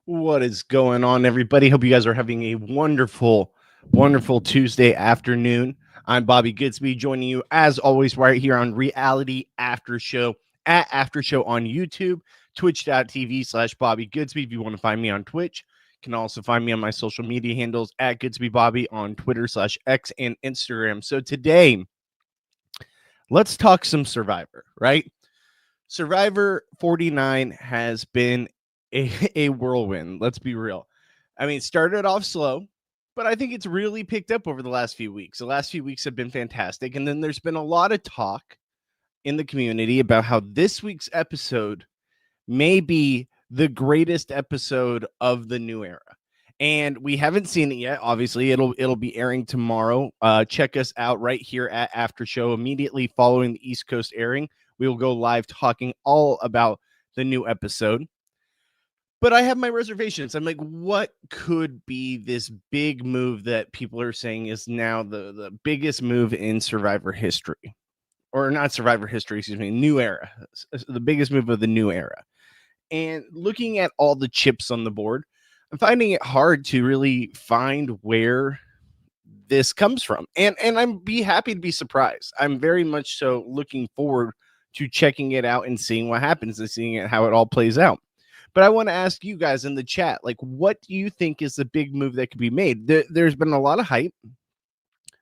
What is going on, everybody? Hope you guys are having a wonderful, wonderful Tuesday afternoon. I'm Bobby Goodsby, joining you as always right here on Reality After Show at After Show on YouTube, twitch.tv/Bobby Goodsby. If you want to find me on Twitch, you can also find me on my social media handles at Goodsby Bobby on Twitter/X and Instagram. So today, let's talk some Survivor, right? Survivor 49 has been a whirlwind. Let's be real. I mean, it started off slow, but I think it's really picked up over the last few weeks. The last few weeks have been fantastic. And then there's been a lot of talk in the community about how this week's episode may be the greatest episode of the new era. And we haven't seen it yet. Obviously, it'll be airing tomorrow. Check us out right here at After Show immediately following the East Coast airing. We will go live talking all about the new episode. But I have my reservations. I'm like, what could be this big move that people are saying is now the biggest move in Survivor history? Or not Survivor history, excuse me, new era. The biggest move of the new era. And looking at all the chips on the board, I'm finding it hard to really find where this comes from. And I'm be happy to be surprised. I'm very much so looking forward to checking it out and seeing what happens and seeing how it all plays out. But I want to ask you guys in the chat, like, what do you think is the big move that could be made? There's been a lot of hype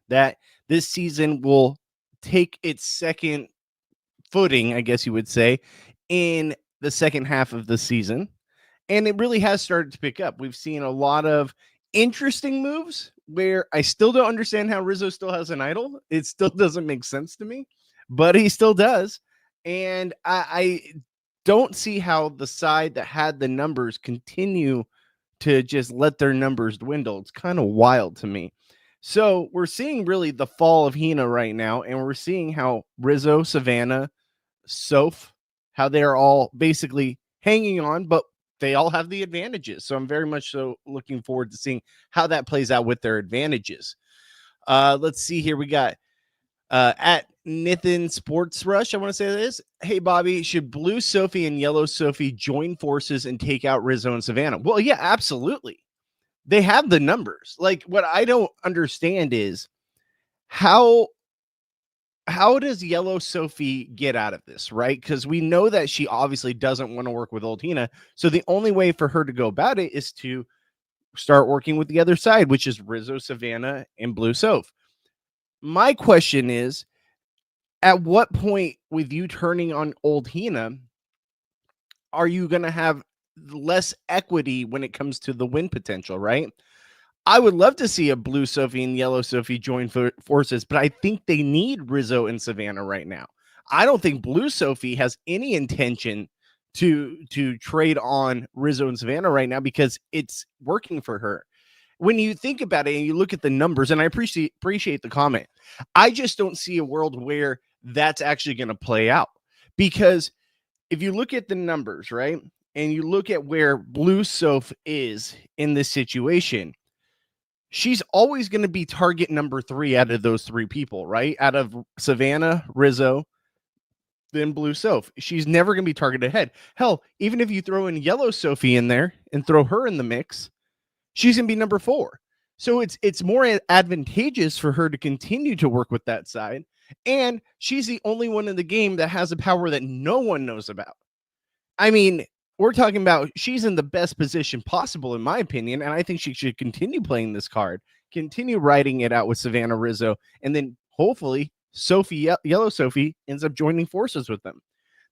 that this season will take its second footing, I guess you would say, in the second half of the season. And it really has started to pick up. We've seen a lot of interesting moves where I still don't understand how Rizzo still has an idol. It still doesn't make sense to me, but he still does. And I don't see how the side that had the numbers continue to just let their numbers dwindle. It's kind of wild to me. So we're seeing really the fall of Hina right now, and we're seeing how Rizzo, Savannah, Soph, how they're all basically hanging on, but they all have the advantages. So I'm very much so looking forward to seeing how that plays out with their advantages. Let's see here. We got at Nathan Sports Rush, I want to say this. Hey, Bobby, should Blue Sophie and Yellow Sophie join forces and take out Rizzo and Savannah? Well, yeah, absolutely. They have the numbers. Like, what I don't understand is how does Yellow Sophie get out of this, right? Because we know that she obviously doesn't want to work with old Hina. So the only way for her to go about it is to start working with the other side, which is Rizzo, Savannah, and Blue Soph. My question is, at what point with you turning on old Hina are you going to have less equity when it comes to the win potential, right? I would love to see a Blue Sophie and Yellow Sophie join forces, but I think they need Rizzo and Savannah right now. I don't think Blue Sophie has any intention to trade on Rizzo and Savannah right now because it's working for her. When you think about it and you look at the numbers, and I appreciate the comment, I just don't see a world where that's actually going to play out. Because if you look at the numbers, right, and you look at where Blue Soph is in this situation, she's always going to be target number 3 out of those 3 people, right? Out of Savannah, Rizzo, then Blue Soph. She's never going to be targeted ahead. Hell, even if you throw in Yellow Sophie in there and throw her in the mix, she's going to be number 4. So it's more advantageous for her to continue to work with that side. And she's the only one in the game that has a power that no one knows about. I mean, we're talking about she's in the best position possible, in my opinion. And I think she should continue playing this card, continue writing it out with Savannah, Rizzo, and then hopefully Yellow Sophie ends up joining forces with them.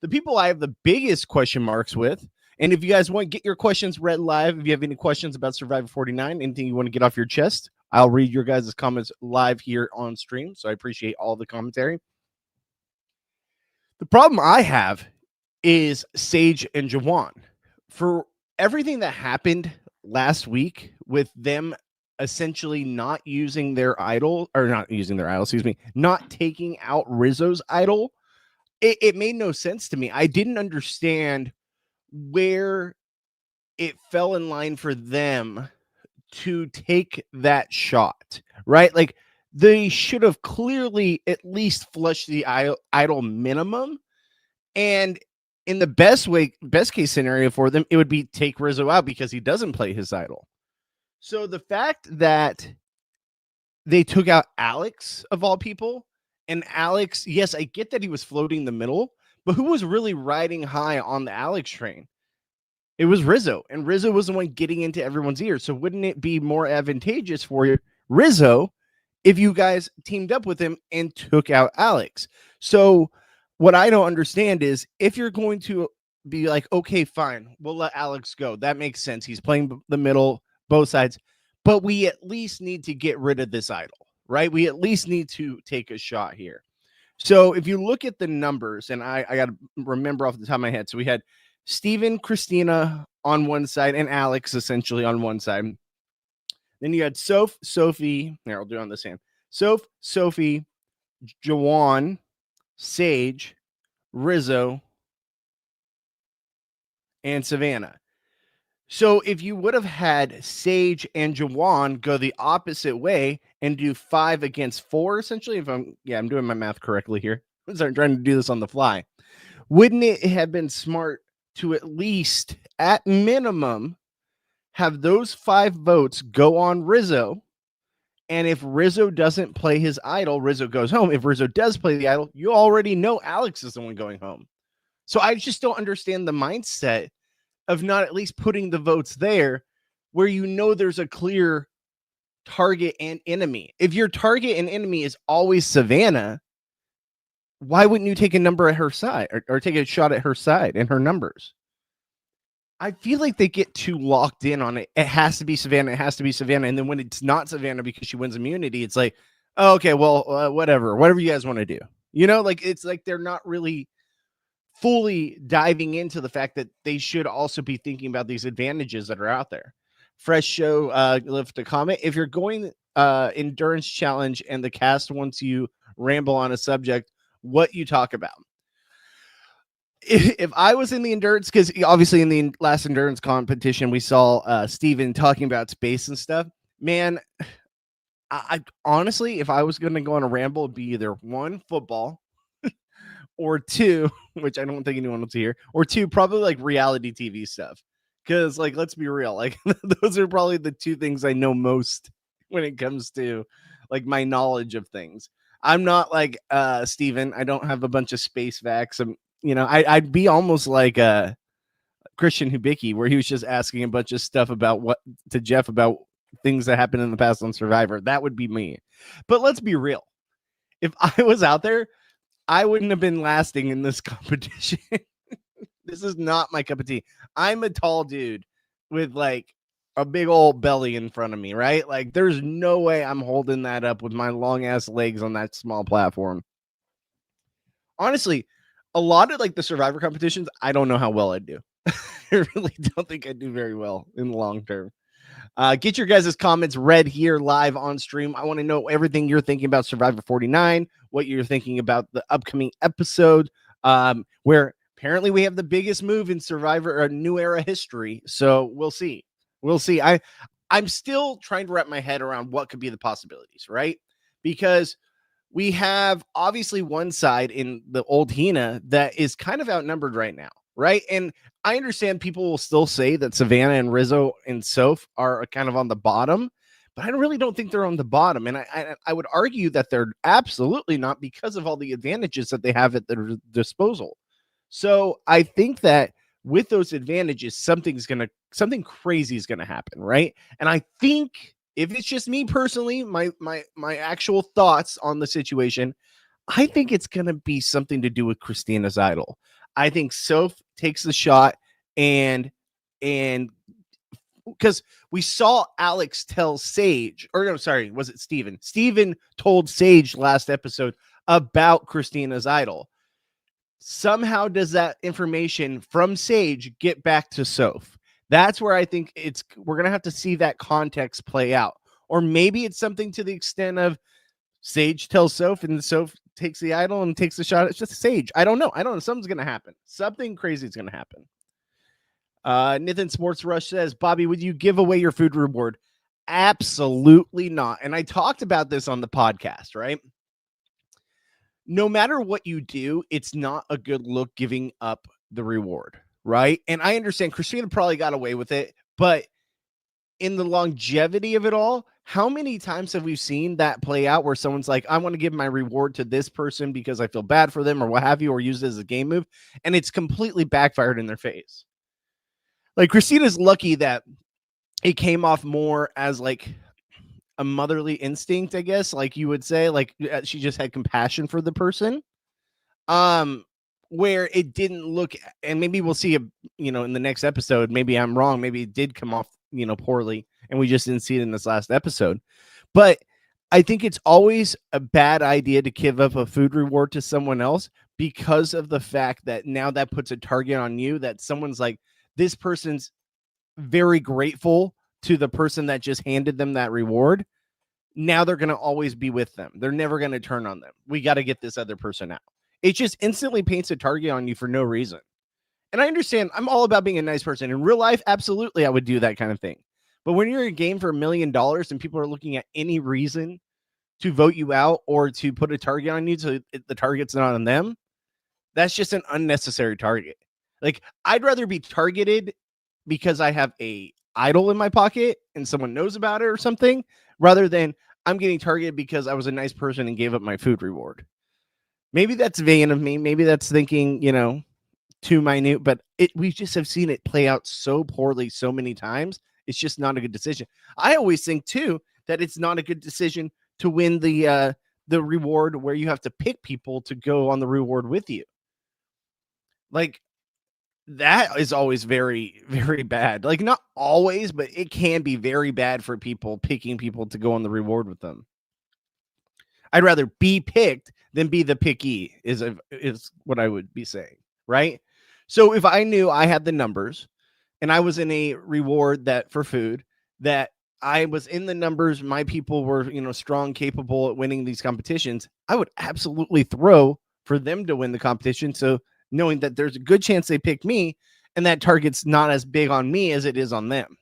The people I have the biggest question marks with, and if you guys want to get your questions read live, if you have any questions about Survivor 49, anything you want to get off your chest, I'll read your guys' comments live here on stream. So I appreciate all the commentary. The problem I have is Sage and Jawan. For everything that happened last week with them essentially not using their idol, or not using their idol, excuse me, not taking out Rizzo's idol, it made no sense to me. I didn't understand where it fell in line for them to take that shot, right? Like, they should have clearly at least flushed the idol minimum. And in the best case scenario for them, it would be take Rizzo out because he doesn't play his idol. So the fact that they took out Alex of all people, and Alex, yes, I get that he was floating the middle, but who was really riding high on the Alex train? It was Rizzo, and Rizzo was the one getting into everyone's ears. So wouldn't it be more advantageous for you, Rizzo, if you guys teamed up with him and took out Alex? So what I don't understand is if you're going to be like, okay, fine, we'll let Alex go. That makes sense. He's playing the middle, both sides, but we at least need to get rid of this idol, right? We at least need to take a shot here. So if you look at the numbers, and I got to remember off the top of my head. So we had Steven, Christina on one side, and Alex essentially on one side. Then you had Sophie. Here, I'll do it on this hand. Sophie, Jawan, Sage, Rizzo, and Savannah. So if you would have had Sage and Jawan go the opposite way and do 5 against 4, essentially, if I'm doing my math correctly here. I'm trying to do this on the fly. Wouldn't it have been smart to at least, at minimum, have those 5 votes go on Rizzo? And if Rizzo doesn't play his idol, Rizzo goes home. If Rizzo does play the idol, you already know Alex is the one going home. So I just don't understand the mindset of not at least putting the votes there where you know there's a clear target and enemy. If your target and enemy is always Savannah, why wouldn't you take a number at her side or take a shot at her side and her numbers? I feel like they get too locked in on it. It has to be Savannah. It has to be Savannah. And then when it's not Savannah because she wins immunity, it's like, oh, okay, well, whatever you guys want to do. You know, like it's like they're not really fully diving into the fact that they should also be thinking about these advantages that are out there. Fresh show, left a comment. If you're going endurance challenge and the cast wants you ramble on a subject, what you talk about? If I was in the endurance, because obviously in the last endurance competition, we saw Steven talking about space and stuff, man, I honestly, if I was going to go on a ramble, it'd be either 1, football, or 2, which I don't think anyone wants to hear, or 2, probably like reality TV stuff. Because, like, let's be real, like those are probably the 2 things I know most when it comes to like my knowledge of things. I'm not like Steven. I don't have a bunch of space facts. I'd be almost like Christian Hubicki, where he was just asking a bunch of stuff about to Jeff about things that happened in the past on Survivor. That would be me. But let's be real. If I was out there, I wouldn't have been lasting in this competition. This is not my cup of tea. I'm a tall dude with like a big old belly in front of me, right? Like there's no way I'm holding that up with my long ass legs on that small platform. Honestly, a lot of like the Survivor competitions, I don't know how well I'd do. I really don't think I'd do very well in the long term. Get your guys' comments read here live on stream. I want to know everything you're thinking about Survivor 49, what you're thinking about the upcoming episode, where apparently we have the biggest move in Survivor or New Era history. So we'll see. I'm still trying to wrap my head around what could be the possibilities, right? Because we have obviously one side in the old Hina that is kind of outnumbered right now, right? And I understand people will still say that Savannah and Rizzo and Soph are kind of on the bottom, but I really don't think they're on the bottom. And I would argue that they're absolutely not because of all the advantages that they have at their disposal. So I think that with those advantages, something crazy is going to happen, right? And I think if it's just me personally, my actual thoughts on the situation, I think it's going to be something to do with Christina's idol. I think Soph takes the shot and because we saw Alex tell Sage, or no, sorry, was it Steven? Steven told Sage last episode about Christina's idol. Somehow does that information from Sage get back to Soph? That's where I think we're going to have to see that context play out. Or maybe it's something to the extent of Sage tells Soph and Soph takes the idol and takes the shot. It's just Sage. I don't know. Something's going to happen. Something crazy is going to happen. Nathan Sports Rush says, Bobby, would you give away your food reward? Absolutely not. And I talked about this on the podcast, right? No matter what you do, it's not a good look giving up the reward, right? And I understand Christina probably got away with it, but in the longevity of it all, how many times have we seen that play out where someone's like, I want to give my reward to this person because I feel bad for them or what have you, or use it as a game move, and it's completely backfired in their face. Like Christina's lucky that it came off more as like a motherly instinct, I guess, like you would say, like she just had compassion for the person. Um, where it didn't look, and maybe we'll see in the next episode, maybe I'm wrong, maybe it did come off, poorly, and we just didn't see it in this last episode. But I think it's always a bad idea to give up a food reward to someone else because of the fact that now that puts a target on you, that someone's like, this person's very grateful to the person that just handed them that reward. Now they're going to always be with them. They're never going to turn on them. We got to get this other person out. It just instantly paints a target on you for no reason. And I understand, I'm all about being a nice person. In real life, absolutely, I would do that kind of thing. But when you're in a game for $1 million and people are looking at any reason to vote you out or to put a target on you so the target's not on them, that's just an unnecessary target. Like, I'd rather be targeted because I have a idol in my pocket and someone knows about it or something, rather than I'm getting targeted because I was a nice person and gave up my food reward. Maybe that's vain of me. Maybe that's thinking, too minute, but we just have seen it play out so poorly so many times. It's just not a good decision. I always think too that it's not a good decision to win the reward where you have to pick people to go on the reward with you. Like, that is always very, very bad. Like, not always, but it can be very bad for people picking people to go on the reward with them. I'd rather be picked than be the picky is what I would be saying, right? So if I knew I had the numbers and I was in a reward that for food, that I was in the numbers, my people were, strong, capable at winning these competitions, I would absolutely throw for them to win the competition. So knowing that there's a good chance they pick me and that target's not as big on me as it is on them.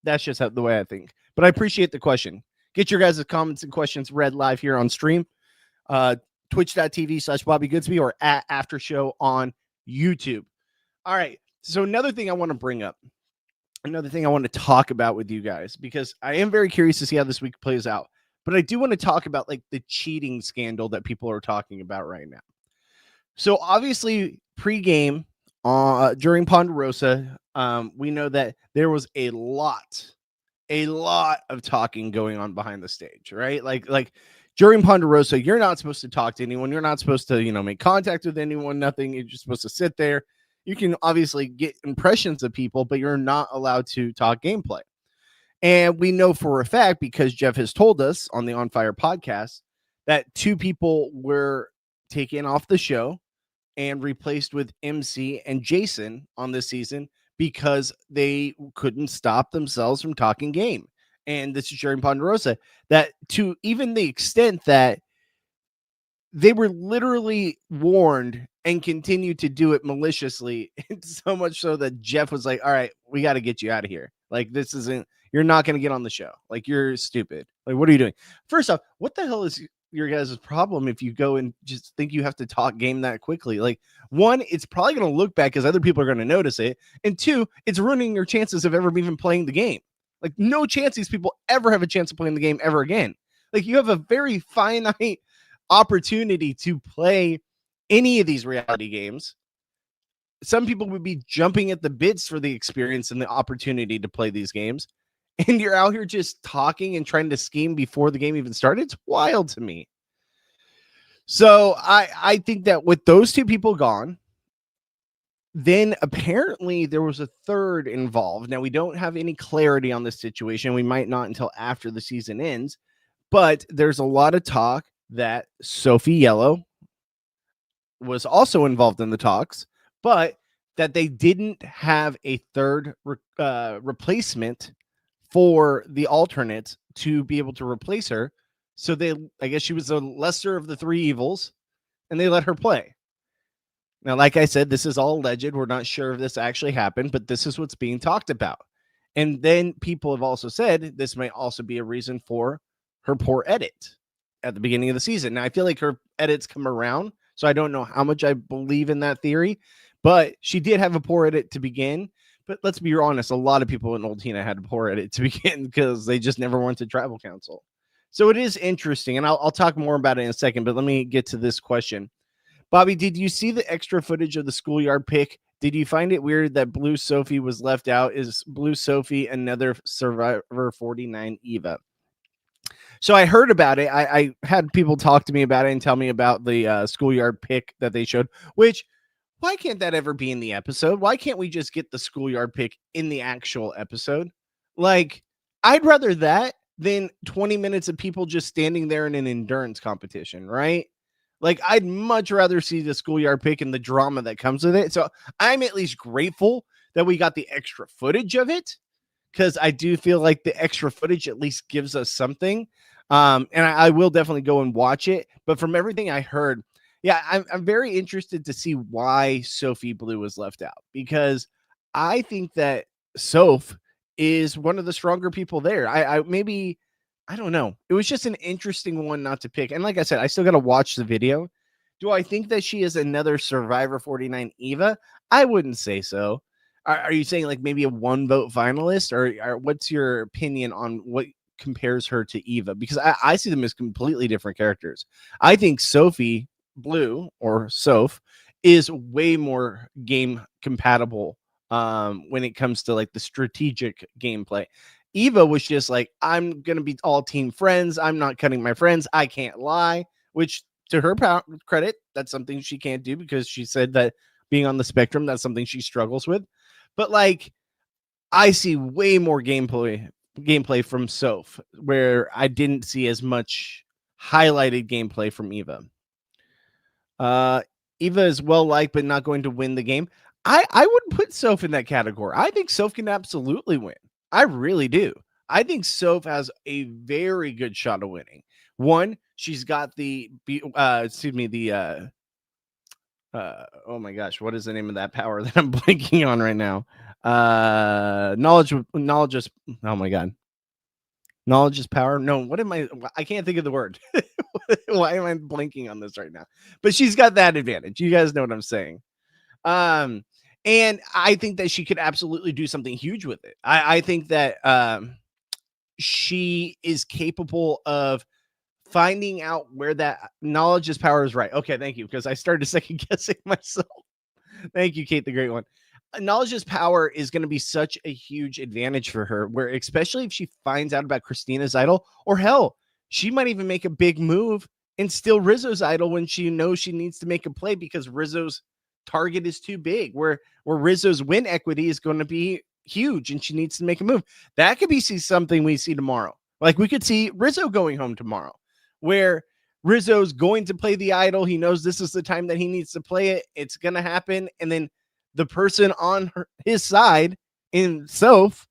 That's just the way I think. But I appreciate the question. Get your guys' comments and questions read live here on stream. Twitch.tv/Bobby Goodsby or at After Show on YouTube. All right. So another thing I want to bring up, another thing I want to talk about with you guys, because I am very curious to see how this week plays out. But I do want to talk about like the cheating scandal that people are talking about right now. So obviously pre-game during Ponderosa, we know that there was a lot of talking going on behind the stage, right? Like during Ponderosa, you're not supposed to talk to anyone. You're not supposed to, make contact with anyone, nothing. You're just supposed to sit there. You can obviously get impressions of people, but you're not allowed to talk gameplay. And we know for a fact, because Jeff has told us on the On Fire podcast, that 2 people were taken off the show and replaced with MC and Jason on this season because they couldn't stop themselves from talking game. And this is during Ponderosa, that to even the extent that they were literally warned and continued to do it maliciously. So much so that Jeff was like, all right, we got to get you out of here. Like, this isn't, you're not going to get on the show. Like, you're stupid. Like, what are you doing? First off, what the hell is your guys' problem if you go and just think you have to talk game that quickly? Like, one, it's probably going to look bad because other people are going to notice it. And 2, it's ruining your chances of ever even playing the game. Like, no chance these people ever have a chance of playing the game ever again. Like, you have a very finite opportunity to play any of these reality games. Some people would be jumping at the bits for the experience and the opportunity to play these games. And you're out here just talking and trying to scheme before the game even started. It's wild to me. So I think that with those 2 people gone, then apparently there was a third involved. Now, we don't have any clarity on this situation. We might not until after the season ends. But there's a lot of talk that Sophie Yellow was also involved in the talks, but that they didn't have a third replacement for the alternate to be able to replace her. So I guess she was the lesser of the 3 evils, and they let her play. Now, like I said, this is all alleged. We're not sure if this actually happened, but this is what's being talked about. And then people have also said this may also be a reason for her poor edit at the beginning of the season. Now, I feel like her edits come around, so I don't know how much I believe in that theory, But she did have a poor edit to begin. But let's be honest, a lot of people in Old Tina had a poor edit to begin because they just never went to tribal council. So it is interesting, and I'll talk more about it in a second, but let me get to this question. Bobby, did you see the extra footage of the schoolyard pick? Did you find it weird that Blue Sophie was left out? Is Blue Sophie another Survivor 49 Eva? So I heard about it. I had people talk to me about it and tell me about the schoolyard pick that they showed, which why can't that ever be in the episode? Why can't we just get the schoolyard pick in the actual episode? Like, I'd rather that than 20 minutes of people just standing there in an endurance competition, right? Like, I'd much rather see the schoolyard pick and the drama that comes with it. So I'm at least grateful that we got the extra footage of it, because I do feel like the extra footage at least gives us something. And I will definitely go and watch it. But from everything I heard, yeah, I'm very interested to see why Sophie Blue was left out, because I think that Soph is one of the stronger people there. I don't know. It was just an interesting one not to pick. And like I said, I still got to watch the video. Do I think that she is another Survivor 49 Eva? I wouldn't say so. Are you saying like maybe a 1 vote finalist, or what's your opinion on what compares her to Eva? Because I see them as completely different characters. I think Sophie Blue, or Soph, is way more game compatible when it comes to like the strategic gameplay. Eva was just like, I'm gonna be all team friends. I'm not cutting my friends. I can't lie, which to her credit, that's something she can't do, because she said that being on the spectrum, that's something she struggles with. But like, I see way more gameplay from Soph, where I didn't see as much highlighted gameplay from Eva. Eva is well liked, but not going to win the game. I wouldn't put Soph in that category. I think Soph can absolutely win. I really do. I think Soph has a very good shot of winning. One, she's got the oh my gosh, what is the name of that power that I'm blanking on right now? Knowledge is, oh my god. Knowledge is power. No, what am I can't think of the word. Why am I blanking on this right now? But she's got that advantage. You guys know what I'm saying. And I think that she could absolutely do something huge with it. I think that she is capable of finding out where that knowledge is power is right. Okay, thank you, because I started second guessing myself. Thank you, Kate, the great one. Knowledge is power is going to be such a huge advantage for her, where especially if she finds out about Christina's idol, or hell, she might even make a big move and steal Rizzo's idol when she knows she needs to make a play because Rizzo's target is too big, where Rizzo's win equity is going to be huge and she needs to make a move. That could be something we see tomorrow. Like, we could see Rizzo going home tomorrow, where Rizzo's going to play the idol. He knows this is the time that he needs to play it. It's going to happen. And then the person on his side in Soph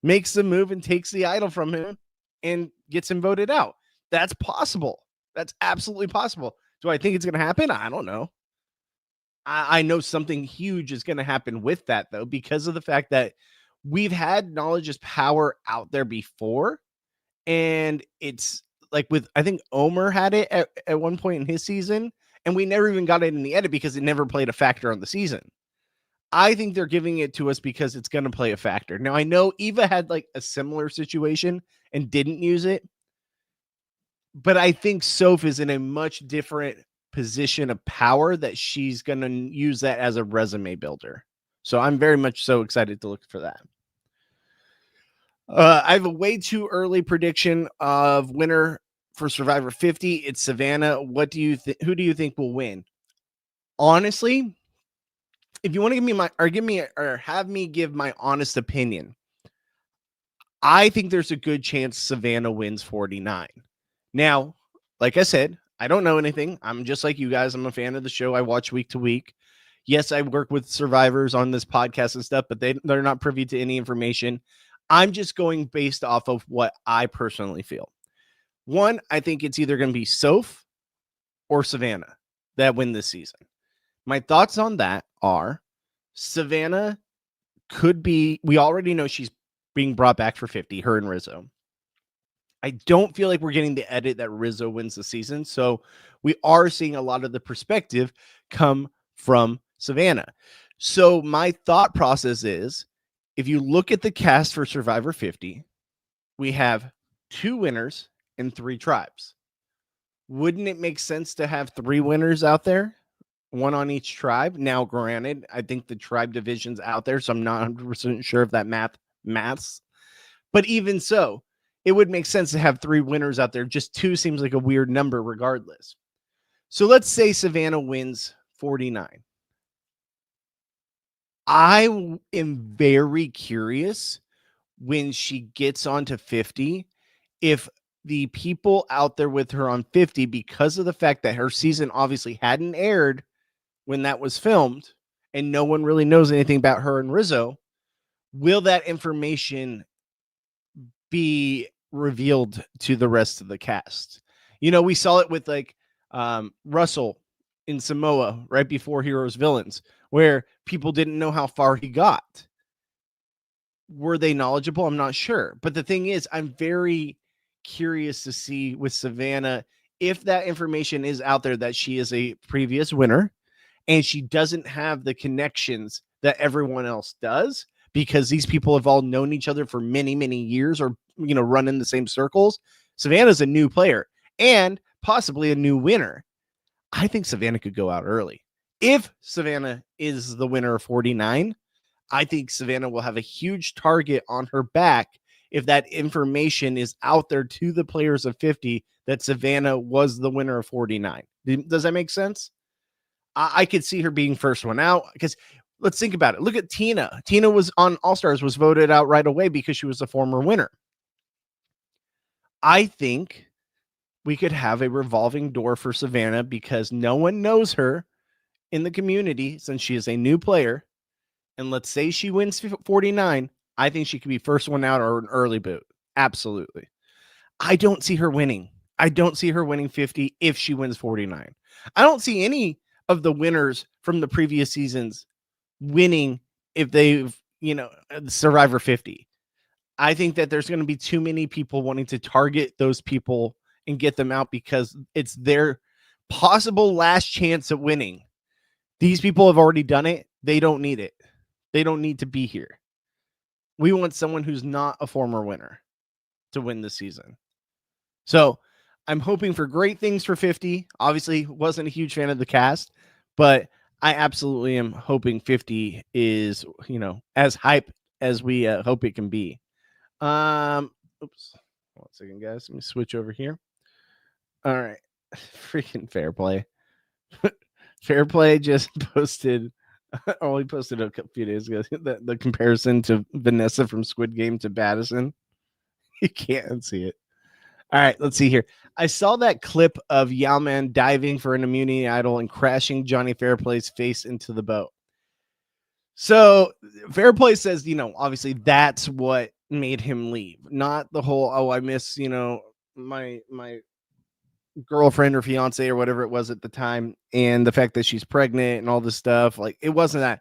makes the move and takes the idol from him and gets him voted out. That's possible. That's absolutely possible. Do I think it's going to happen? I don't know. I know something huge is going to happen with that, though, because of the fact that we've had knowledge is power out there before. And it's like with, I think Omer had it at one point in his season, and we never even got it in the edit because it never played a factor on the season. I think they're giving it to us because it's going to play a factor. Now, I know Eva had like a similar situation and didn't use it, but I think Soph is in a much different position of power that she's going to use that as a resume builder. So I'm very much so excited to look for that. I have a way too early prediction of winner for Survivor 50. It's Savannah. What do you think? Who do you think will win? Honestly, if you want to have me give my honest opinion, I think there's a good chance Savannah wins 49. Now, like I said, I don't know anything. I'm just like you guys. I'm a fan of the show. I watch week to week. Yes, I work with survivors on this podcast and stuff, but they're not privy to any information. I'm just going based off of what I personally feel. One, I think it's either going to be Soph or Savannah that win this season. My thoughts on that are Savannah could be, we already know she's being brought back for 50, her and Rizzo. I don't feel like we're getting the edit that Rizzo wins the season. So we are seeing a lot of the perspective come from Savannah. So my thought process is, if you look at the cast for Survivor 50, we have 2 winners and 3 tribes. Wouldn't it make sense to have 3 winners out there? One on each tribe. Now, granted, I think the tribe division's out there, so I'm not 100% sure if that maths. But even so, it would make sense to have 3 winners out there. Just 2 seems like a weird number regardless. So let's say Savannah wins 49. I am very curious when she gets onto 50 if the people out there with her on 50, because of the fact that her season obviously hadn't aired when that was filmed and no one really knows anything about her and Rizzo, will that information be revealed to the rest of the cast? We saw it with Russell in Samoa right before Heroes Villains, where people didn't know how far he got. Were they knowledgeable? I'm not sure. But the thing is, I'm very curious to see with Savannah if that information is out there that she is a previous winner and she doesn't have the connections that everyone else does, because these people have all known each other for many, many years, or, run in the same circles. Savannah's a new player and possibly a new winner. I think Savannah could go out early. If Savannah is the winner of 49, I think Savannah will have a huge target on her back if that information is out there to the players of 50 that Savannah was the winner of 49. Does that make sense? I could see her being first one out, because let's think about it. Look at Tina. Tina was on All-Stars, was voted out right away because she was a former winner. I think we could have a revolving door for Savannah because no one knows her in the community since she is a new player. And let's say she wins 49, I think she could be first one out or an early boot. Absolutely. I don't see her winning. I don't see her winning 50 if she wins 49. I don't see any of the winners from the previous seasons winning if they've, Survivor 50. I think that there's going to be too many people wanting to target those people and get them out because it's their possible last chance at winning. These people have already done it. They don't need it. They don't need to be here. We want someone who's not a former winner to win this season. So I'm hoping for great things for 50. Obviously, wasn't a huge fan of the cast, but I absolutely am hoping 50 is, as hype as we hope it can be. Oops. 1 second, guys. Let me switch over here. All right. Freaking Fairplay. Fairplay just posted, he posted a few days ago, the comparison to Vanessa from Squid Game to Baddison. You can't unsee it. All right, let's see here. I saw that clip of Yao-Man diving for an immunity idol and crashing Johnny Fairplay's face into the boat. So Fairplay says, obviously that's what made him leave, not the whole, I miss, my girlfriend or fiance or whatever it was at the time, and the fact that she's pregnant and all this stuff. Like, it wasn't that.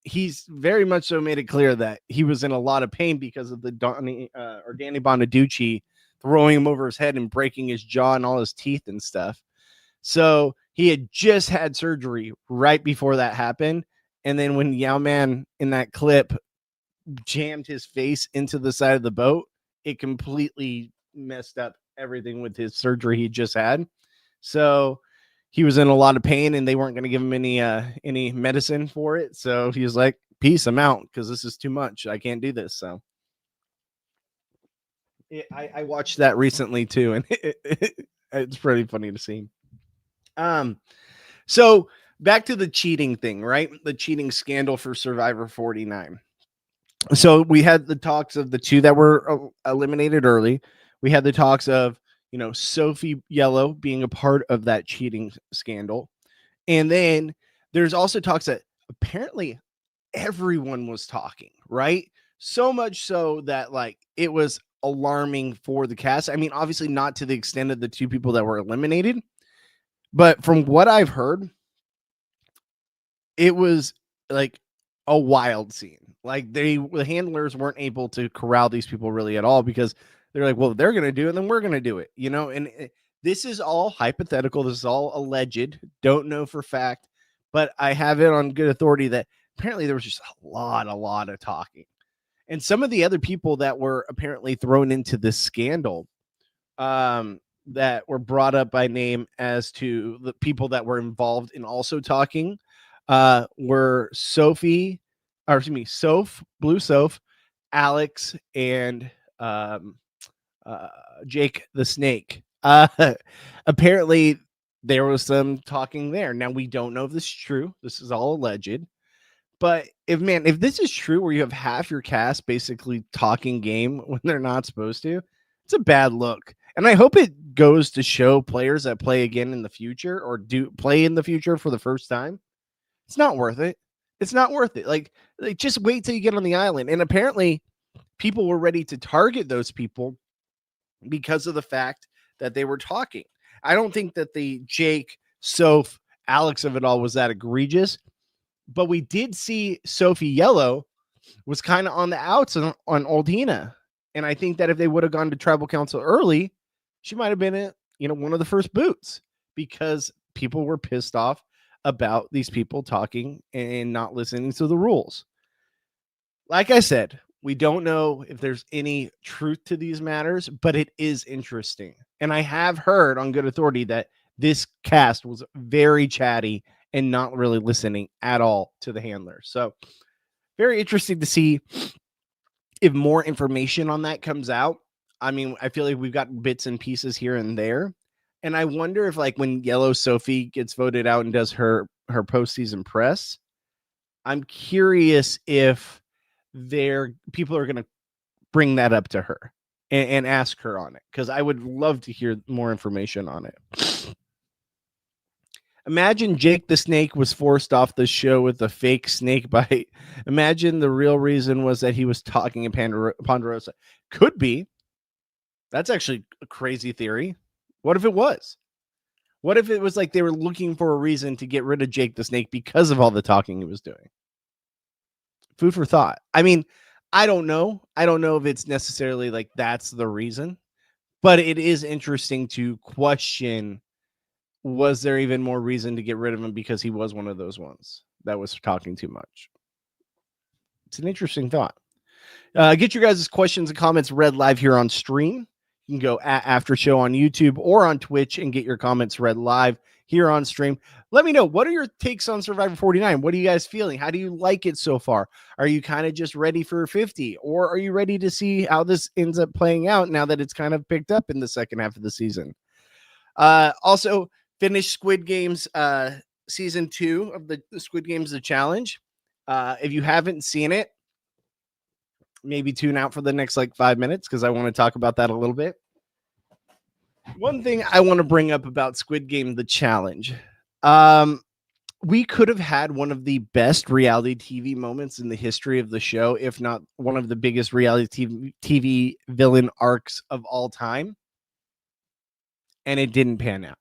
He's very much so made it clear that he was in a lot of pain because of the Danny Bonaducci throwing him over his head and breaking his jaw and all his teeth and stuff. So he had just had surgery right before that happened. And then when Yao-Man in that clip jammed his face into the side of the boat, it completely messed up everything with his surgery he just had. So he was in a lot of pain and they weren't going to give him any medicine for it. So he was like, peace, I'm out because this is too much. I can't do this. So I watched that recently too, and it's pretty funny to see. So back to the cheating thing, right? The cheating scandal for Survivor 49. So we had the talks of the 2 that were eliminated early. We had the talks of, Sophie Yellow being a part of that cheating scandal. And then there's also talks that apparently everyone was talking, right? So much so that it was alarming for the cast. I mean, obviously not to the extent of the 2 people that were eliminated, but from what I've heard, it was like a wild scene. Like the handlers weren't able to corral these people really at all because they're like, well, they're going to do it, then we're going to do it, and this is all hypothetical. This is all alleged. Don't know for fact, but I have it on good authority that apparently there was just a lot of talking. And some of the other people that were apparently thrown into this scandal, that were brought up by name as to the people that were involved in also talking, were Blue Soph, Alex, and Jake the Snake. Apparently, there was some talking there. Now, we don't know if this is true. This is all alleged. But if this is true, where you have half your cast basically talking game when they're not supposed to, it's a bad look. And I hope it goes to show players that play again in the future or do play in the future for the first time. It's not worth it. It's not worth it. Like just wait till you get on the island. And apparently, people were ready to target those people because of the fact that they were talking. I don't think that the Jake, Soph, Alex of it all was that egregious, but we did see Sophie Yellow was kind of on the outs on Old Hina. And I think that if they would have gone to tribal council early, she might have been one of the first boots, because people were pissed off about these people talking and not listening to the rules. Like I said, we don't know if there's any truth to these matters, but it is interesting. And I have heard on good authority that this cast was very chatty and not really listening at all to the handlers. So very interesting to see if more information on that comes out. I mean, I feel like we've got bits and pieces here and there. And I wonder if, like, when Yellow Sophie gets voted out and does her postseason press, I'm curious if people are going to bring that up to her and ask her on it, because I would love to hear more information on it. Imagine Jake the Snake was forced off the show with a fake snake bite. Imagine the real reason was that he was talking in Ponderosa. Could be. That's actually a crazy theory. What if it was? What if it was like they were looking for a reason to get rid of Jake the Snake because of all the talking he was doing? Food for thought. I mean, I don't know. I don't know if it's necessarily like that's the reason, but it is interesting to question, was there even more reason to get rid of him because he was one of those ones that was talking too much? It's an interesting thought. Get your guys' questions and comments read live here on stream. You can go at After Show on YouTube or on Twitch and get your comments read live here on stream. Let me know, what are your takes on Survivor 49? What are you guys feeling? How do you like it so far? Are you kind of just ready for 50? Or are you ready to see how this ends up playing out now that it's kind of picked up in the second half of the season? Also, finished Squid Games season 2 of the Squid Games The Challenge. If you haven't seen it, maybe tune out for the next 5 minutes, because I want to talk about that a little bit. One thing I want to bring up about Squid Game The Challenge. We could have had one of the best reality TV moments in the history of the show, if not one of the biggest reality TV villain arcs of all time. And it didn't pan out.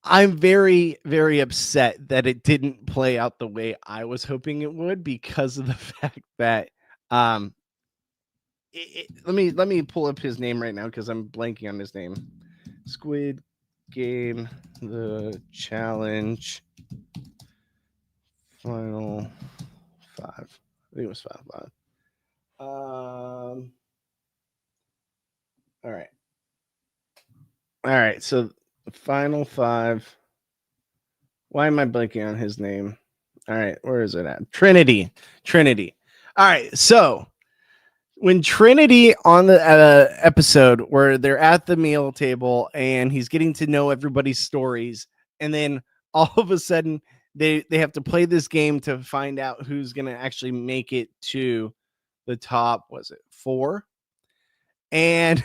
I'm very, very upset that it didn't play out the way I was hoping it would, because of the fact that let me pull up his name right now, because I'm blanking on his name. Squid Game The Challenge Final 5. I think it was Final 5. All right, so Final 5. Why am I blanking on his name? All right, where is it at? Trinity. All right, so when Trinity on the episode where they're at the meal table and he's getting to know everybody's stories, and then all of a sudden they have to play this game to find out who's going to actually make it to the top, was it 4? And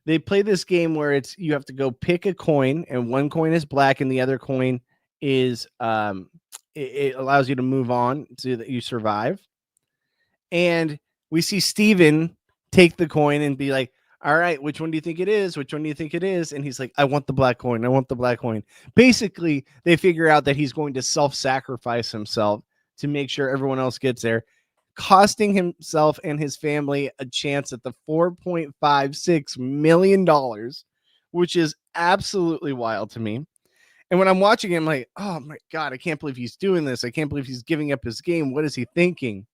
they play this game where you have to go pick a coin, and one coin is black and the other coin is it allows you to move on so that you survive. And we see Steven take the coin and be like, all right, which one do you think it is? Which one do you think it is? And he's like, I want the black coin. I want the black coin. Basically, they figure out that he's going to self-sacrifice himself to make sure everyone else gets there, costing himself and his family a chance at the $4.56 million, which is absolutely wild to me. And when I'm watching him, like, oh my God, I can't believe he's doing this. I can't believe he's giving up his game. What is he thinking?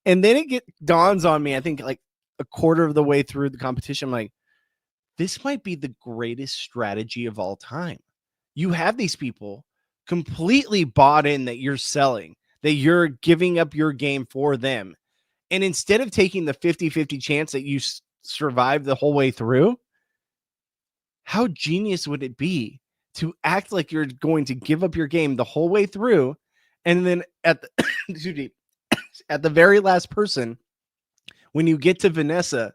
And then it dawns on me, I think like a quarter of the way through the competition, I'm like, this might be the greatest strategy of all time. You have these people completely bought in that you're selling, that you're giving up your game for them. And instead of taking the 50-50 chance that you survive the whole way through, how genius would it be to act like you're going to give up your game the whole way through, and then at the at the very last person, when you get to Vanessa,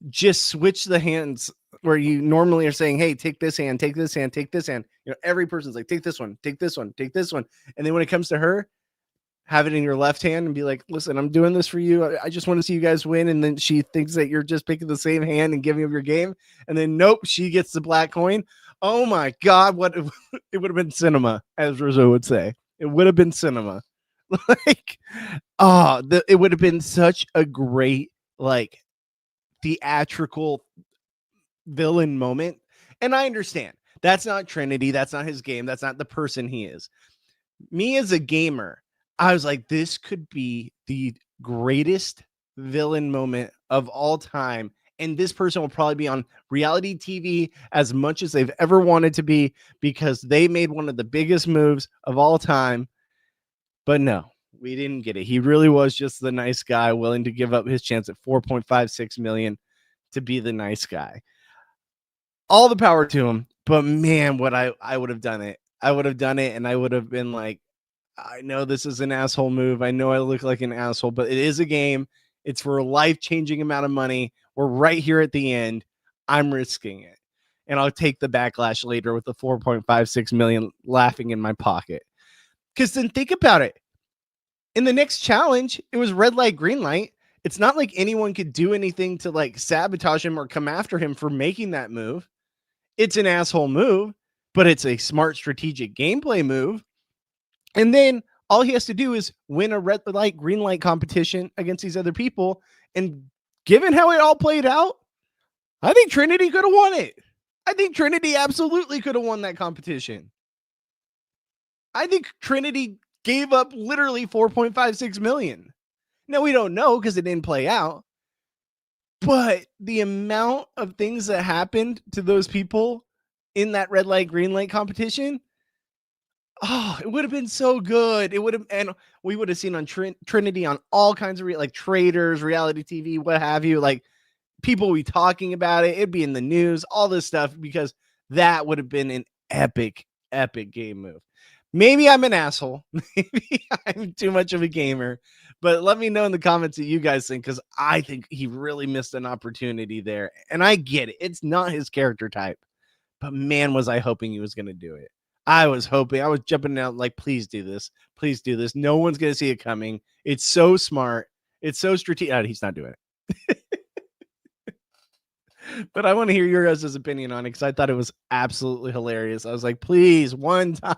just switch the hands where you normally are saying, hey, take this hand, take this hand, take this hand. You know, every person's like, take this one, take this one, take this one. And then when it comes to her, have it in your left hand and be like, listen, I'm doing this for you. I just want to see you guys win. And then she thinks that you're just picking the same hand and giving up your game. And then, nope, she gets the black coin. Oh my God, what it would have been cinema, as Rizzo would say. It would have been cinema. Like, it would have been such a great, like, theatrical villain moment. And I understand that's not Trinity. That's not his game. That's not the person he is. Me as a gamer, I was like, this could be the greatest villain moment of all time. And this person will probably be on reality TV as much as they've ever wanted to be, because they made one of the biggest moves of all time. But no, we didn't get it. He really was just the nice guy willing to give up his chance at 4.56 million to be the nice guy. All the power to him. But man, what I would have done it. I would have done it, and I would have been like, I know this is an asshole move. I know I look like an asshole, but it is a game. It's for a life-changing amount of money. We're right here at the end. I'm risking it. And I'll take the backlash later with the 4.56 million laughing in my pocket. Because then think about it. In the next challenge, it was red light, green light. It's not like anyone could do anything to like sabotage him or come after him for making that move. It's an asshole move, but it's a smart strategic gameplay move. And then all he has to do is win a red light, green light competition against these other people. And given how it all played out, I think Trinity could have won it. I think Trinity absolutely could have won that competition. I think Trinity gave up literally 4.56 million. Now, we don't know because it didn't play out. But the amount of things that happened to those people in that red light, green light competition, it would have been so good. It would have, and we would have seen on Trinity on all kinds of like traders, reality TV, what have you. Like, people would be talking about it. It'd be in the news, all this stuff, because that would have been an epic game move. Maybe I'm an asshole. Maybe I'm too much of a gamer. But let me know in the comments what you guys think, because I think he really missed an opportunity there. And I get it. It's not his character type. But man, was I hoping he was going to do it. I was hoping. I was jumping out like, please do this. Please do this. No one's going to see it coming. It's so smart. It's so strategic. He's not doing it. But I want to hear your guys' opinion on it, because I thought it was absolutely hilarious. I was like, please, one time.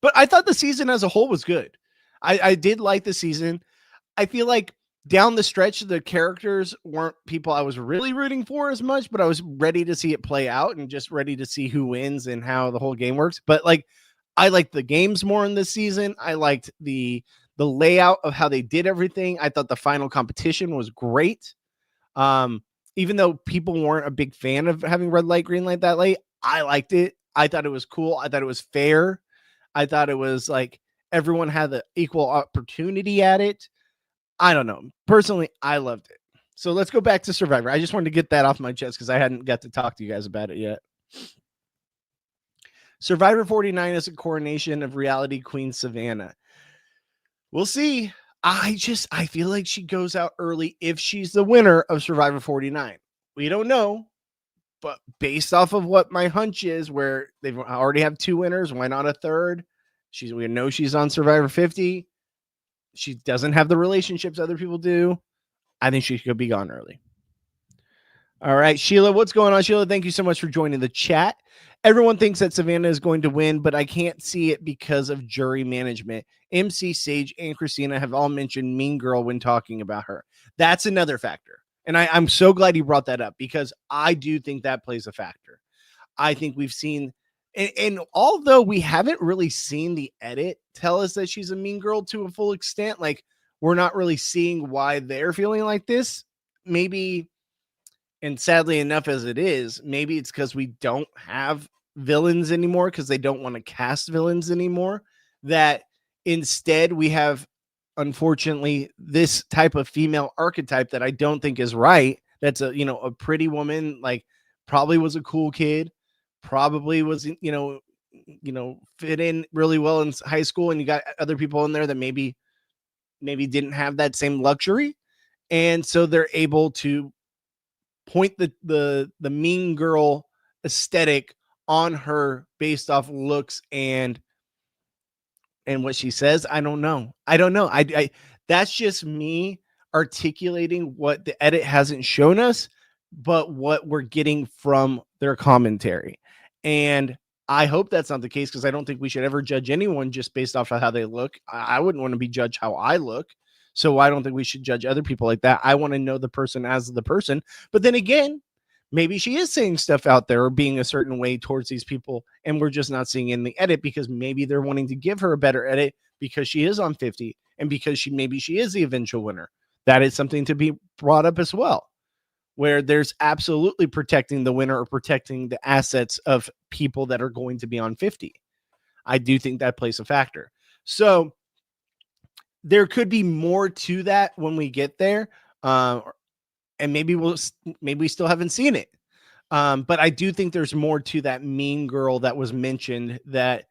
But I thought the season as a whole was good. I did like the season. I feel like down the stretch, the characters weren't people I was really rooting for as much, but I was ready to see it play out and just ready to see who wins and how the whole game works. But like, I liked the games more in this season. I liked the layout of how they did everything. I thought the final competition was great. Even though people weren't a big fan of having red light, green light that late, I liked it. I thought it was cool. I thought it was fair. I thought it was like everyone had the equal opportunity at it. I don't know. Personally, I loved it. So let's go back to Survivor. I just wanted to get that off my chest because I hadn't got to talk to you guys about it yet. Survivor 49 is a coronation of reality queen Savannah. We'll see. I feel like she goes out early if she's the winner of Survivor 49. We don't know, but based off of what my hunch is, where they already have 2 winners, why not a third? We know she's on Survivor 50. She doesn't have the relationships other people do. I think she could be gone early. All right, Sheila, what's going on, Sheila? Thank you so much for joining the chat. Everyone thinks that Savannah is going to win, but I can't see it because of jury management. MC, Sage, and Christina have all mentioned Mean Girl when talking about her. That's another factor. And I'm so glad you brought that up, because I do think that plays a factor. I think we've seen, and although we haven't really seen the edit tell us that she's a mean girl to a full extent, like we're not really seeing why they're feeling like this. Maybe, and sadly enough as it is, maybe it's because we don't have villains anymore because they don't want to cast villains anymore. That instead we have, unfortunately, this type of female archetype that I don't think is right. That's a, a pretty woman, like probably was a cool kid, probably was, fit in really well in high school, and you got other people in there that maybe didn't have that same luxury, and so they're able to point the mean girl aesthetic on her based off looks and what she says. I don't know. I that's just me articulating what the edit hasn't shown us, but what we're getting from their commentary. And I hope that's not the case, because I don't think we should ever judge anyone just based off of how they look. I wouldn't want to be judged how I look. So I don't think we should judge other people like that. I want to know the person as the person. But then again, maybe she is saying stuff out there or being a certain way towards these people, and we're just not seeing in the edit because maybe they're wanting to give her a better edit because she is on 50 and because she is the eventual winner. That is something to be brought up as well, where there's absolutely protecting the winner or protecting the assets of people that are going to be on 50. I do think that plays a factor. So there could be more to that when we get there. And maybe we still haven't seen it. But I do think there's more to that mean girl that was mentioned, that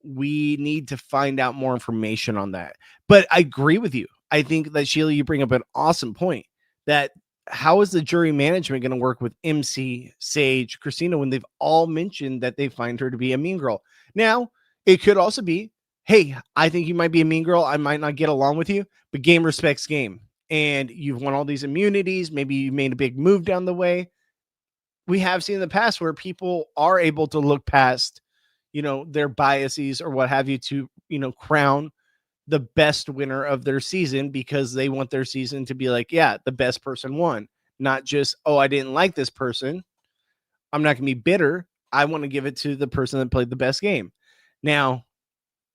we need to find out more information on that. But I agree with you. I think that, Sheila, you bring up an awesome point, that how is the jury management going to work with MC, Sage, Christina, when they've all mentioned that they find her to be a mean girl? Now, it could also be, hey, I think you might be a mean girl. I might not get along with you, but game respects game. And you've won all these immunities. Maybe you made a big move down the way. We have seen in the past where people are able to look past, their biases or what have you to, crown the best winner of their season, because they want their season to be like, yeah, the best person won. Not just, oh, I didn't like this person, I'm not going to be bitter. I want to give it to the person that played the best game. Now,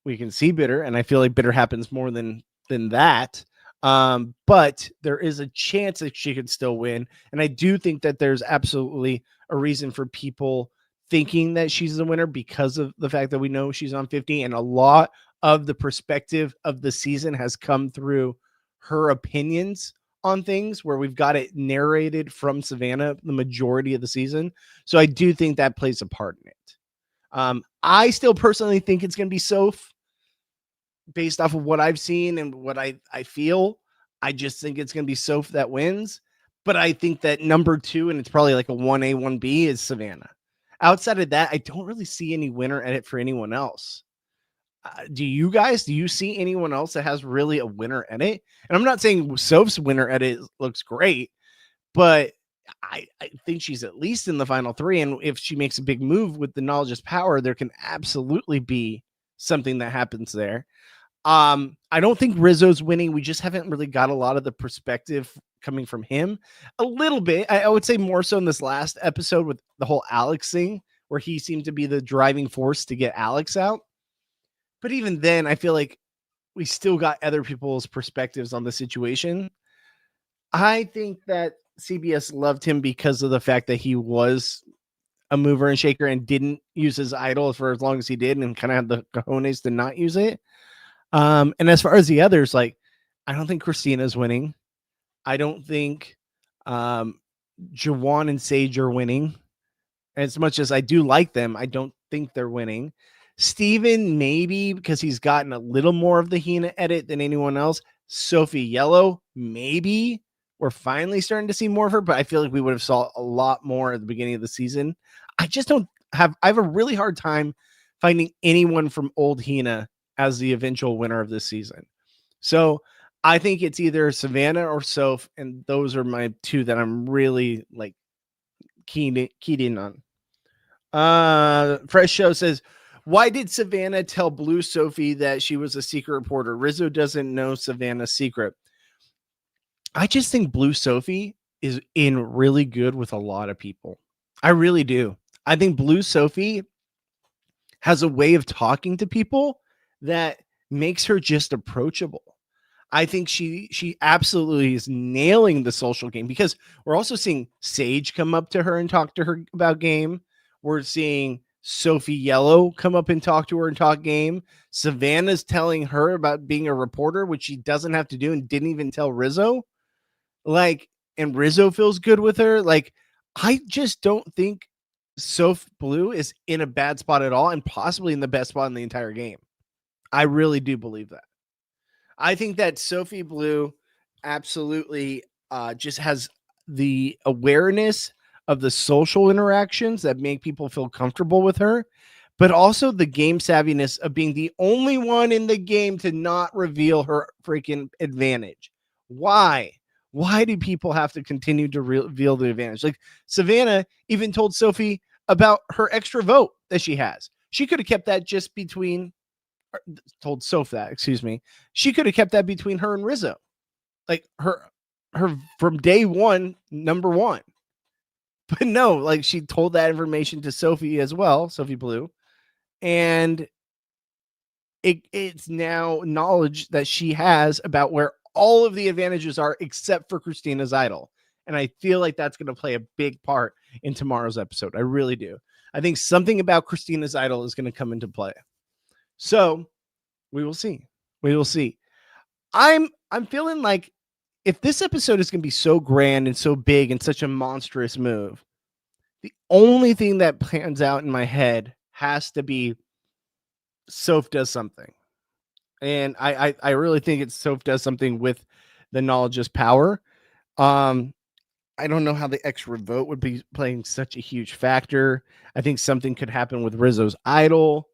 we can see bitter, and I feel like bitter happens more than that. But there is a chance that she could still win. And I do think that there's absolutely a reason for people thinking that she's the winner because of the fact that we know she's on 50. And a lot of the perspective of the season has come through her opinions on things, where we've got it narrated from Savannah the majority of the season. So I do think that plays a part in it. I still personally think it's going to be Soph, based off of what I've seen and what I feel. I just think it's going to be Soph that wins. But I think that number 2, and it's probably like a 1A, 1B, is Savannah. Outside of that, I don't really see any winner edit for anyone else. Do you see anyone else that has really a winner edit? And I'm not saying Soph's winner edit looks great, but I think she's at least in the final 3. And if she makes a big move with the knowledge is power, there can absolutely be something that happens there. I don't think Rizzo's winning. We just haven't really got a lot of the perspective coming from him. A little bit. I would say more so in this last episode with the whole Alex thing, where he seemed to be the driving force to get Alex out. But even then, I feel like we still got other people's perspectives on the situation. I think that CBS loved him because of the fact that he was a mover and shaker and didn't use his idol for as long as he did, and kind of had the cojones to not use it. And as far as the others, like, I don't think Christina's winning. I don't think Jawan and Sage are winning. As much as I do like them, I don't think they're winning. Steven, maybe, because he's gotten a little more of the Hina edit than anyone else. Sophie Yellow, maybe. We're finally starting to see more of her, but I feel like we would have saw a lot more at the beginning of the season. I have a really hard time finding anyone from old Hina as the eventual winner of this season. So I think it's either Savannah or Soph, and those are my 2 that I'm really like keyed in on. Fresh Show says, why did Savannah tell Blue Sophie that she was a secret reporter? Rizzo doesn't know Savannah's secret. I just think Blue Sophie is in really good with a lot of people. I really do. I think Blue Sophie has a way of talking to people that makes her just approachable. I think she absolutely is nailing the social game, because we're also seeing Sage come up to her and talk to her about game. We're seeing Sophie Yellow come up and talk to her and talk game. Savannah's telling her about being a reporter, which she doesn't have to do and didn't even tell Rizzo. Like, and Rizzo feels good with her. Like, I just don't think Soph Blue is in a bad spot at all, and possibly in the best spot in the entire game. I really do believe that. I think that Sophie Blue absolutely just has the awareness of the social interactions that make people feel comfortable with her, but also the game savviness of being the only one in the game to not reveal her freaking advantage. Why? Why do people have to continue to reveal the advantage? Like, Savannah even told Sophie about her extra vote that she has. She could have kept that just between, told Soph that, excuse me. She could have kept that between her and Rizzo. Like, her from day one, number one. But no, like, she told that information to Sophie as well, Sophie Blue. And it's now knowledge that she has about where all of the advantages are, except for Christina's idol. And I feel like that's going to play a big part in tomorrow's episode. I really do. I think something about Christina's idol is going to come into play. So we will see. We will see. I'm feeling like if this episode is going to be so grand and so big and such a monstrous move, the only thing that plans out in my head has to be Soph does something. And I really think it's Soph does something with the knowledge is power. I don't know how the extra vote would be playing such a huge factor. I think something could happen with Rizzo's idol.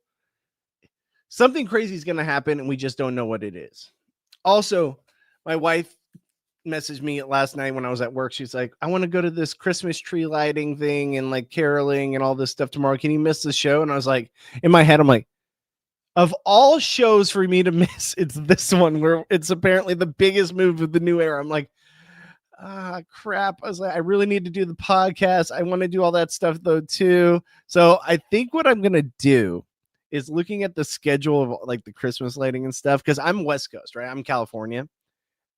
Something crazy is going to happen, and we just don't know what it is. Also, my wife messaged me last night when I was at work. She's like, I want to go to this Christmas tree lighting thing and like caroling and all this stuff tomorrow. Can you miss the show? And I was like, in my head, I'm like, of all shows for me to miss, it's this one where it's apparently the biggest move of the new era. I'm like, crap. I was like, I really need to do the podcast. I want to do all that stuff though too. So I think what I'm gonna do is looking at the schedule of like the Christmas lighting and stuff, because I'm West Coast, right? I'm California.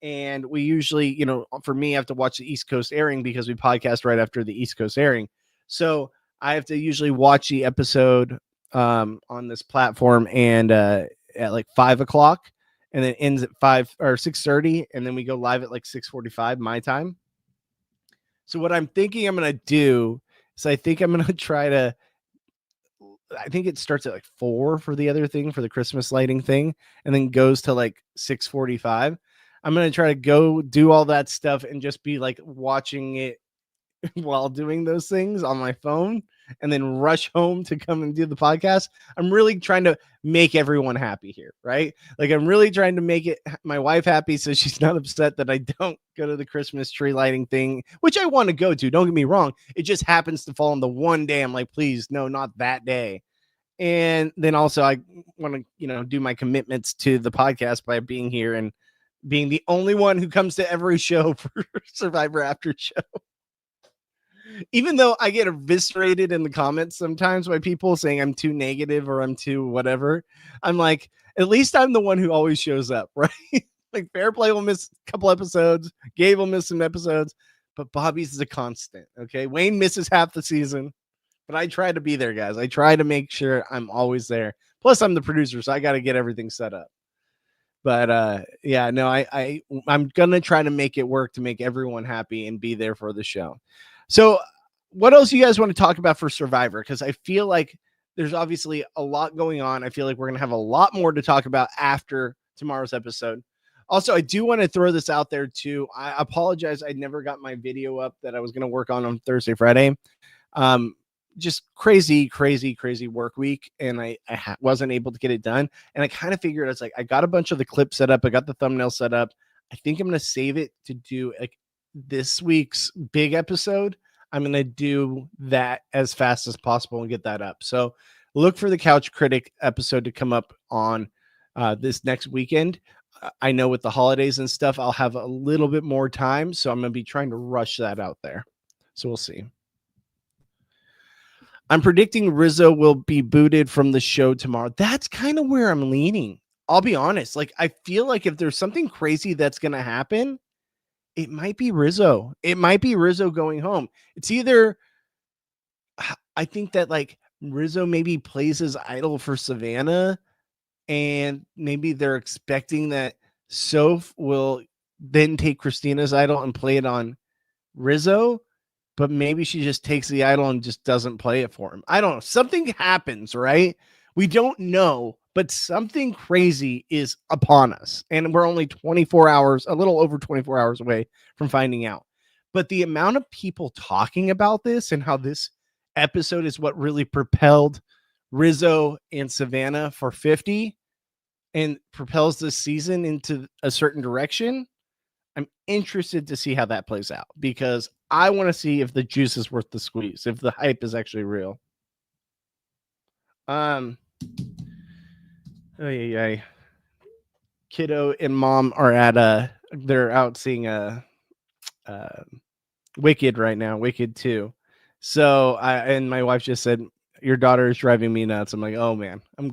And we usually, for me, I have to watch the East Coast airing because we podcast right after the East Coast airing. So I have to usually watch the episode on this platform and at like 5:00, and then ends at 5 or 6:30, and then we go live at like 6:45 my time. So what I'm thinking I'm gonna do is I think I'm gonna try to. I think it starts at like 4 for the other thing, for the Christmas lighting thing, and then goes to like 6:45. I'm going to try to go do all that stuff and just be like watching it while doing those things on my phone, and then rush home to come and do the podcast. I'm really trying to make everyone happy here, right? Like, I'm really trying to make it my wife happy so she's not upset that I don't go to the Christmas tree lighting thing, which I want to go to. Don't get me wrong. It just happens to fall on the one day. I'm like, please, no, not that day. And then also I want to, do my commitments to the podcast by being here and being the only one who comes to every show for Survivor After Show. Even though I get eviscerated in the comments sometimes by people saying I'm too negative or I'm too whatever, I'm like, at least I'm the one who always shows up, right? Like, Fairplay will miss a couple episodes, Gabe will miss some episodes, but Bobby's is a constant, okay? Wayne misses half the season, but I try to be there, guys. I try to make sure I'm always there. Plus, I'm the producer, so I got to get everything set up. But yeah, no, I'm gonna try to make it work to make everyone happy and be there for the show. So what else you guys want to talk about for Survivor? Because I feel like there's obviously a lot going on. I feel like we're gonna have a lot more to talk about after tomorrow's episode. Also, I do want to throw this out there too. I apologize, I never got my video up that I was gonna work on Thursday, Friday. Just crazy work week, and I wasn't able to get it done. And I kind of figured, it's like, I got a bunch of the clips set up, I got the thumbnail set up. I think I'm gonna save it to do like this week's big episode. I'm gonna do that as fast as possible and get that up. So look for the Couch Critic episode to come up on this next weekend. I know with the holidays and stuff, I'll have a little bit more time, so I'm gonna be trying to rush that out there. So we'll see. I'm predicting Rizzo will be booted from the show tomorrow. That's kind of where I'm leaning. I'll be honest. Like, I feel like if there's something crazy that's going to happen, it might be Rizzo. It might be Rizzo going home. It's either, I think that like Rizzo maybe plays his idol for Savannah, and maybe they're expecting that Soph will then take Christina's idol and play it on Rizzo, but maybe she just takes the idol and just doesn't play it for him. I don't know. Something happens, right? We don't know, but something crazy is upon us. And we're only 24 hours, a little over 24 hours away from finding out. But the amount of people talking about this and how this episode is what really propelled Rizzo and Savannah for 50 and propels this season into a certain direction, I'm interested to see how that plays out, because I want to see if the juice is worth the squeeze, if the hype is actually real. Oh yeah. Kiddo and mom are at they're out seeing Wicked right now, Wicked 2. So and my wife just said, your daughter is driving me nuts. I'm like, oh man, I'm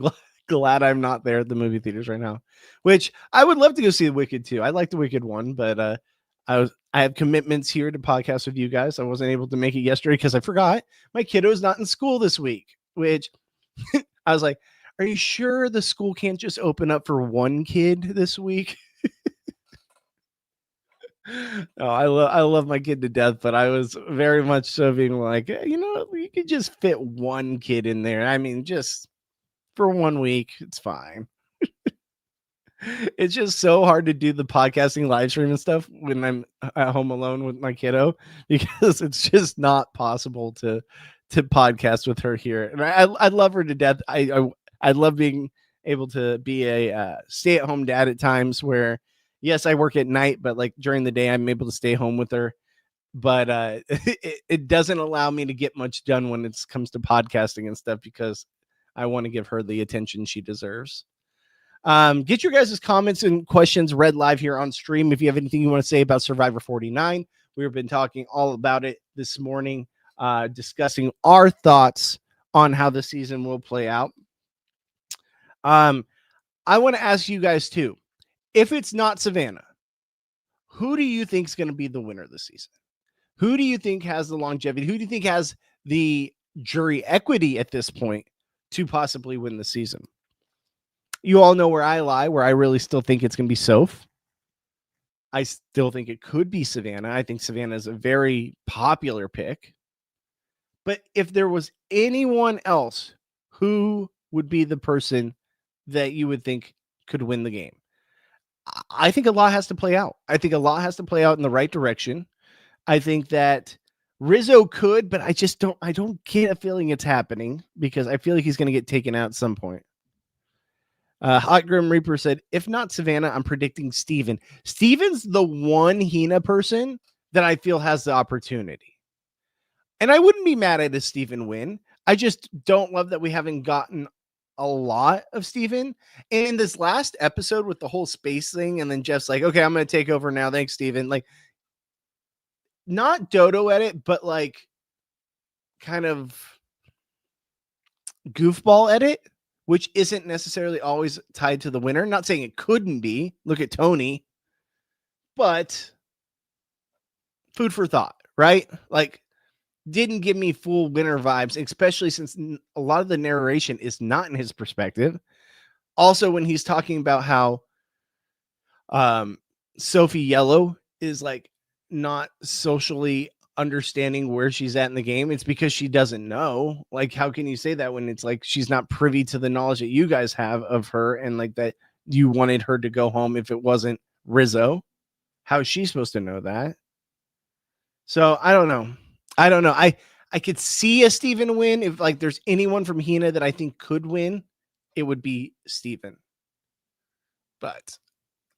glad I'm not there at the movie theaters right now, which I would love to go see the Wicked 2. I like the Wicked 1, but I have commitments here to podcast with you guys. I wasn't able to make it yesterday because I forgot my kiddo's not in school this week, which I was like, are you sure the school can't just open up for one kid this week? Oh, I love my kid to death, but I was very much so being like, you know, you could just fit one kid in there. I mean, just for 1 week, it's fine. It's just so hard to do the podcasting live stream and stuff when I'm at home alone with my kiddo, because it's just not possible to podcast with her here. And I love her to death. I love being able to be a stay-at-home dad at times where, yes, I work at night, but like during the day, I'm able to stay home with her. But it doesn't allow me to get much done when it comes to podcasting and stuff, because I want to give her the attention she deserves. Get your guys' comments and questions read live here on stream. If you have anything you want to say about Survivor 49, we've been talking all about it this morning, discussing our thoughts on how the season will play out. I want to ask you guys too, if it's not Savannah, who do you think is going to be the winner this season? Who do you think has the longevity? Who do you think has the jury equity at this point to possibly win the season? You all know where I lie, where I really still think it's going to be Soph. I still think it could be Savannah. I think Savannah is a very popular pick. But if there was anyone else, who would be the person that you would think could win the game? I think a lot has to play out. I think a lot has to play out in the right direction. I think that Rizzo could, but I don't get a feeling it's happening, because I feel like he's going to get taken out at some point. Hot Grim Reaper said, if not Savannah, I'm predicting Steven. Steven's the one Hina person that I feel has the opportunity. And I wouldn't be mad at a Steven win. I just don't love that we haven't gotten a lot of Steven. And in this last episode with the whole space thing, and then Jeff's like, okay, I'm going to take over now. Thanks, Steven. Like, not Dodo at it, but like kind of goofball at it, which isn't necessarily always tied to the winner. Not saying it couldn't be. Look at Tony. But food for thought, right? Like, didn't give me full winner vibes, especially since a lot of the narration is not in his perspective. Also, when he's talking about how Sophie Yellow is like not socially understanding where she's at in the game, it's because she doesn't know. Like, how can you say that when it's like she's not privy to the knowledge that you guys have of her, and like that you wanted her to go home if it wasn't Rizzo? How is she supposed to know that? So I don't know. I could see a Steven win. If like there's anyone from Hina that I think could win, it would be Steven. But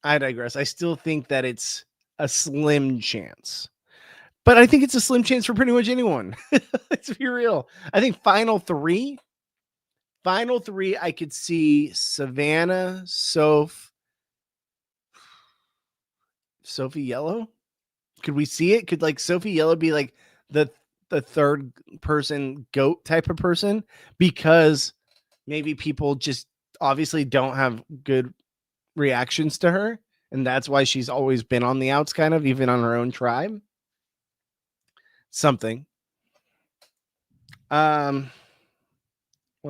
I digress. I still think that it's a slim chance. But I think it's a slim chance for pretty much anyone. Let's be real. I think final three, I could see Savannah, Sophie Yellow. Could we see it? Could like Sophie Yellow be like the the third person goat type of person, because maybe people just obviously don't have good reactions to her, and that's why she's always been on the outs, kind of, even on her own tribe. Something. 1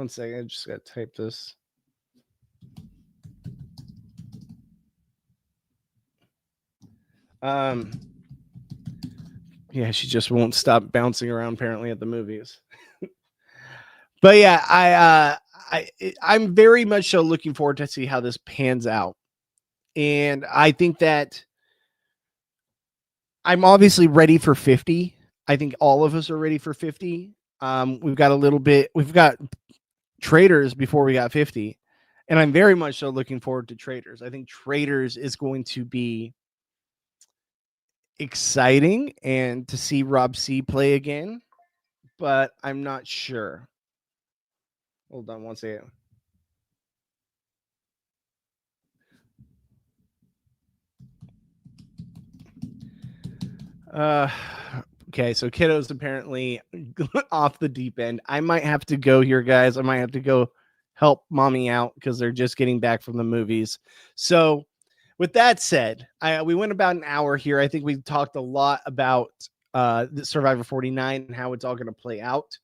second, I just got to type this. Yeah, she just won't stop bouncing around apparently at the movies. But yeah, I'm very much so looking forward to see how this pans out. And I think that I'm obviously ready for 50. I think all of us are ready for 50. We've got Traders before we got 50. And I'm very much so looking forward to Traders. I think Traders is going to be exciting, and to see Rob C play again, but I'm not sure. Hold on 1 second. Okay, so Kiddo's apparently off the deep end. I might have to go here, guys. I might have to go help mommy out because they're just getting back from the movies. So with that said, we went about an hour here. I think we talked a lot about the Survivor 49 and how it's all going to play out.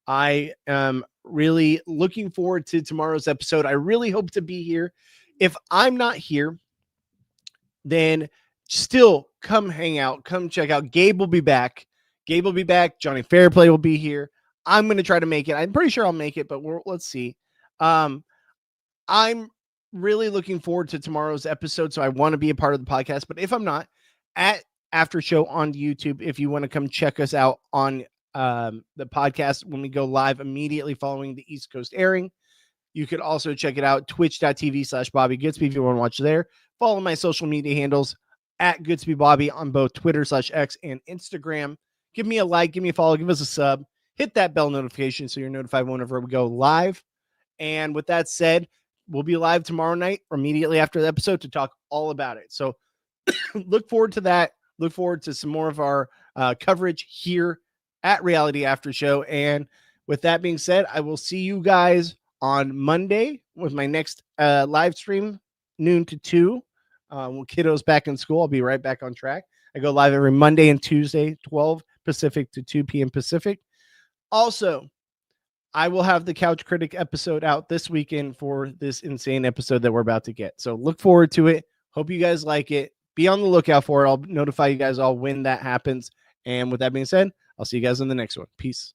I am really looking forward to tomorrow's episode. I really hope to be here. If I'm not here, then still come hang out, come check out. Gabe will be back. Johnny Fairplay will be here. I'm going to try to make it. I'm pretty sure I'll make it, but let's see. I'm really looking forward to tomorrow's episode, so I want to be a part of the podcast. But if I'm not, at After Show on YouTube, if you want to come check us out on the podcast when we go live immediately following the East Coast airing. You could also check it out, twitch.tv/Bobby Goodsby if you want to watch there. Follow my social media handles at Goodsby Bobby on both Twitter/X and Instagram. Give me a like, give me a follow, give us a sub, hit that bell notification so you're notified whenever we go live. And with that said, we'll be live tomorrow night or immediately after the episode to talk all about it. So look forward to that. Look forward to some more of our coverage here at Reality After Show. And with that being said, I will see you guys on Monday with my next live stream, noon to 2. When kiddo's back in school, I'll be right back on track. I go live every Monday and Tuesday, 12 Pacific to 2 p.m. Pacific. Also, I will have the Couch Critic episode out this weekend for this insane episode that we're about to get. So look forward to it. Hope you guys like it. Be on the lookout for it. I'll notify you guys all when that happens. And with that being said, I'll see you guys in the next one. Peace.